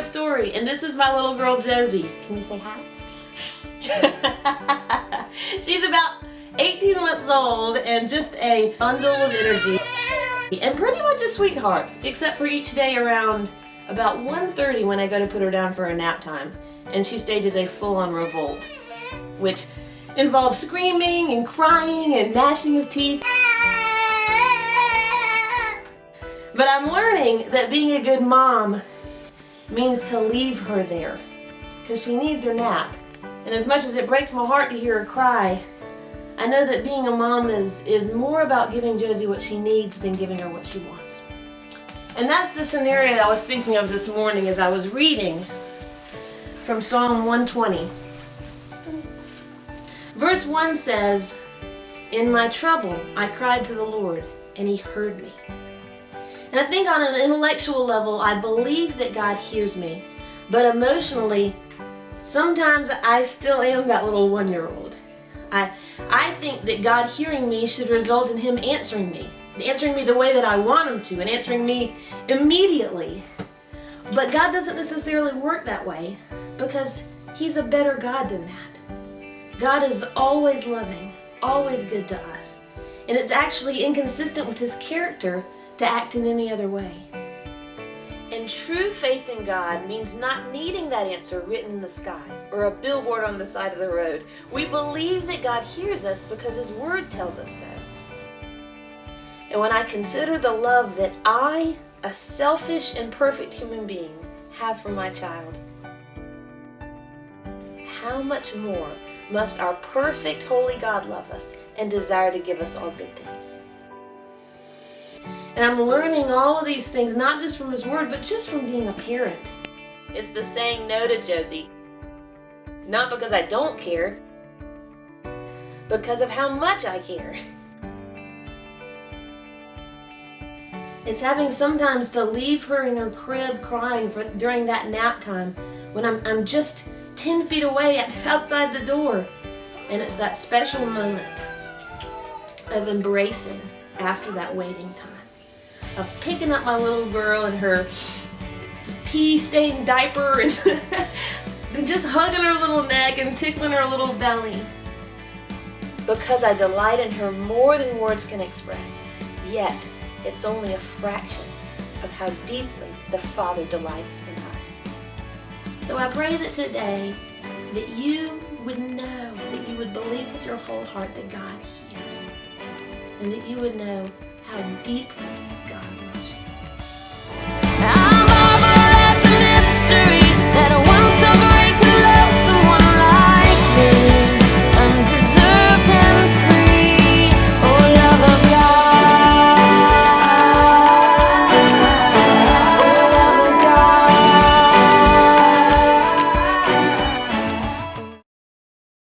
Story, and this is my little girl Josie. Can you say hi? She's about 18 months old and just a bundle of energy and pretty much a sweetheart, except for each day around about 1:30 when I go to put her down for a nap time, and she stages a full-on revolt, which involves screaming and crying and gnashing of teeth. But I'm learning that being a good mom means to leave her there, because she needs her nap. And as much as it breaks my heart to hear her cry, I know that being a mom is more about giving Josie what she needs than giving her what she wants. And that's the scenario that I was thinking of this morning as I was reading from Psalm 120. Verse 1 says, "In my trouble I cried to the Lord, and He heard me." And I think on an intellectual level, I believe that God hears me. But emotionally, sometimes I still am that little 1-year-old. I think that God hearing me should result in Him answering me the way that I want Him to, and answering me immediately. But God doesn't necessarily work that way, because He's a better God than that. God is always loving, always good to us. And it's actually inconsistent with His character to act in any other way. And true faith in God means not needing that answer written in the sky or a billboard on the side of the road. We believe that God hears us because His Word tells us so. And when I consider the love that I, a selfish and perfect human being, have for my child, how much more must our perfect, holy God love us and desire to give us all good things? And I'm learning all of these things, not just from His Word, but just from being a parent. It's the saying no to Josie. Not because I don't care, because of how much I care. It's having sometimes to leave her in her crib crying during that nap time when I'm just 10 feet away outside the door. And it's that special moment of embracing after that waiting time. Of picking up my little girl in her pee-stained diaper and just hugging her little neck and tickling her little belly. Because I delight in her more than words can express. Yet, it's only a fraction of how deeply the Father delights in us. So I pray that today, that you would know, that you would believe with your whole heart that God hears. And that you would know how deeply God loves you.